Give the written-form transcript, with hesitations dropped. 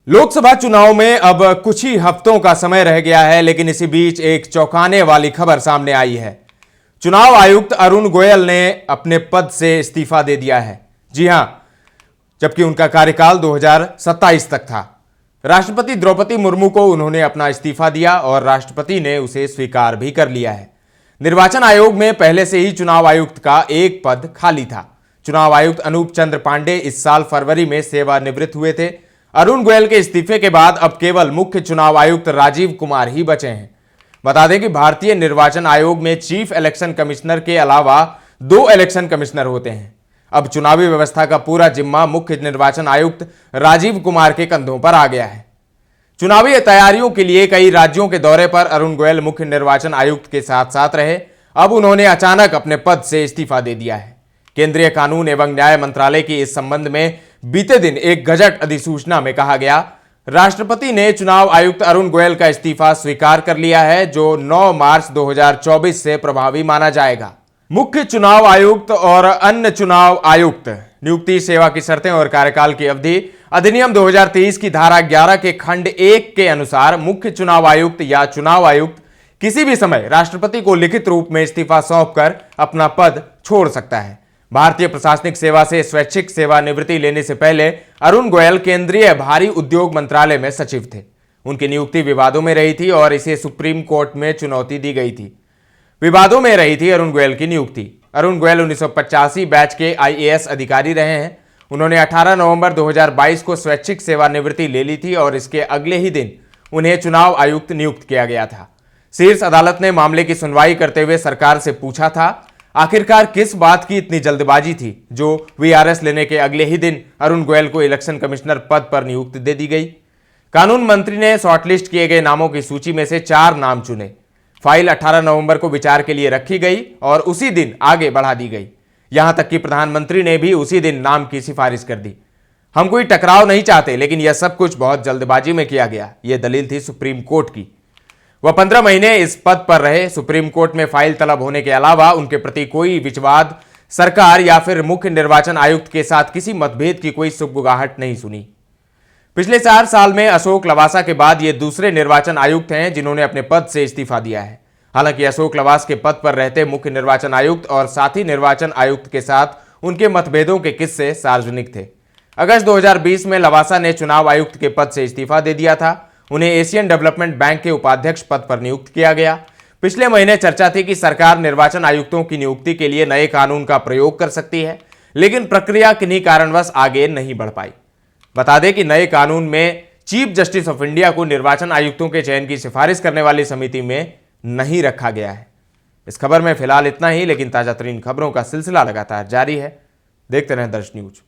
लोकसभा चुनाव में अब कुछ ही हफ्तों का समय रह गया है, लेकिन इसी बीच एक चौंकाने वाली खबर सामने आई है। चुनाव आयुक्त अरुण गोयल ने अपने पद से इस्तीफा दे दिया है। जी हां, जबकि उनका कार्यकाल 2027 तक था। राष्ट्रपति द्रौपदी मुर्मू को उन्होंने अपना इस्तीफा दिया और राष्ट्रपति ने उसे स्वीकार भी कर लिया है। निर्वाचन आयोग में पहले से ही चुनाव आयुक्त का एक पद खाली था। चुनाव आयुक्त अनूप चंद्र पांडे इस साल फरवरी में सेवानिवृत्त हुए थे। अरुण गोयल के इस्तीफे के बाद अब केवल मुख्य चुनाव आयुक्त राजीव कुमार ही बचे हैं। बता दें कि भारतीय निर्वाचन आयोग में चीफ इलेक्शन कमिश्नर के अलावा 2 इलेक्शन कमिश्नर होते हैं। अब चुनावी व्यवस्था का पूरा जिम्मा मुख्य निर्वाचन आयुक्त राजीव कुमार के कंधों पर आ गया है। चुनावी तैयारियों के लिए कई राज्यों के दौरे पर अरुण गोयल मुख्य निर्वाचन आयुक्त के साथ साथ रहे। अब उन्होंने अचानक अपने पद से इस्तीफा दे दिया है। केंद्रीय कानून एवं न्याय मंत्रालय की इस संबंध में बीते दिन एक गजट अधिसूचना में कहा गया, राष्ट्रपति ने चुनाव आयुक्त अरुण गोयल का इस्तीफा स्वीकार कर लिया है, जो 9 मार्च 2024 से प्रभावी माना जाएगा। मुख्य चुनाव आयुक्त और अन्य चुनाव आयुक्त नियुक्ति, सेवा की शर्तें और कार्यकाल की अवधि अधिनियम 2023 की धारा 11 के खंड 1 के अनुसार मुख्य चुनाव आयुक्त या चुनाव आयुक्त किसी भी समय राष्ट्रपति को लिखित रूप में इस्तीफा सौंपकर अपना पद छोड़ सकता है। भारतीय प्रशासनिक सेवा से स्वैच्छिक सेवानिवृत्ति लेने से पहले अरुण गोयल केंद्रीय भारी उद्योग मंत्रालय में सचिव थे। उनकी नियुक्ति विवादों में रही थी और इसे सुप्रीम कोर्ट में चुनौती दी गई थी। विवादों में रही थी अरुण गोयल की नियुक्ति। अरुण गोयल 1985 बैच के आईएएस अधिकारी रहे हैं। उन्होंने 18 नवंबर 2022 को स्वैच्छिक सेवानिवृत्ति ले ली थी और इसके अगले ही दिन उन्हें चुनाव आयुक्त नियुक्त किया गया था। शीर्ष अदालत ने मामले की सुनवाई करते हुए सरकार से पूछा था, आखिरकार किस बात की इतनी जल्दबाजी थी जो वीआरएस लेने के अगले ही दिन अरुण गोयल को इलेक्शन कमिश्नर पद पर नियुक्ति दे दी गई। कानून मंत्री ने शॉर्टलिस्ट किए गए नामों की सूची में से 4 नाम चुने। फाइल 18 नवंबर को विचार के लिए रखी गई और उसी दिन आगे बढ़ा दी गई। यहां तक कि प्रधानमंत्री ने भी उसी दिन नाम की सिफारिश कर दी। हम कोई टकराव नहीं चाहते, लेकिन यह सब कुछ बहुत जल्दबाजी में किया गया, यह दलील थी सुप्रीम कोर्ट की। वह 15 महीने इस पद पर रहे। सुप्रीम कोर्ट में फाइल तलब होने के अलावा उनके प्रति कोई विवाद, सरकार या फिर मुख्य निर्वाचन आयुक्त के साथ किसी मतभेद की कोई सुगबुगाहट नहीं सुनी। पिछले 4 साल में अशोक लवासा के बाद ये दूसरे निर्वाचन आयुक्त हैं जिन्होंने अपने पद से इस्तीफा दिया है। हालांकि अशोक लवास के पद पर रहते मुख्य निर्वाचन आयुक्त और साथी निर्वाचन आयुक्त के साथ उनके मतभेदों के किस्से सार्वजनिक थे। अगस्त 2020 में लवासा ने चुनाव आयुक्त के पद से इस्तीफा दे दिया था। उन्हें एशियन डेवलपमेंट बैंक के उपाध्यक्ष पद पर नियुक्त किया गया। पिछले महीने चर्चा थी कि सरकार निर्वाचन आयुक्तों की नियुक्ति के लिए नए कानून का प्रयोग कर सकती है, लेकिन प्रक्रिया किन्हीं कारणवश आगे नहीं बढ़ पाई। बता दें कि नए कानून में चीफ जस्टिस ऑफ इंडिया को निर्वाचन आयुक्तों के चयन की सिफारिश करने वाली समिति में नहीं रखा गया है। इस खबर में फिलहाल इतना ही, लेकिन ताजा तरीन खबरों का सिलसिला लगातार जारी है। देखते रहें दर्श न्यूज।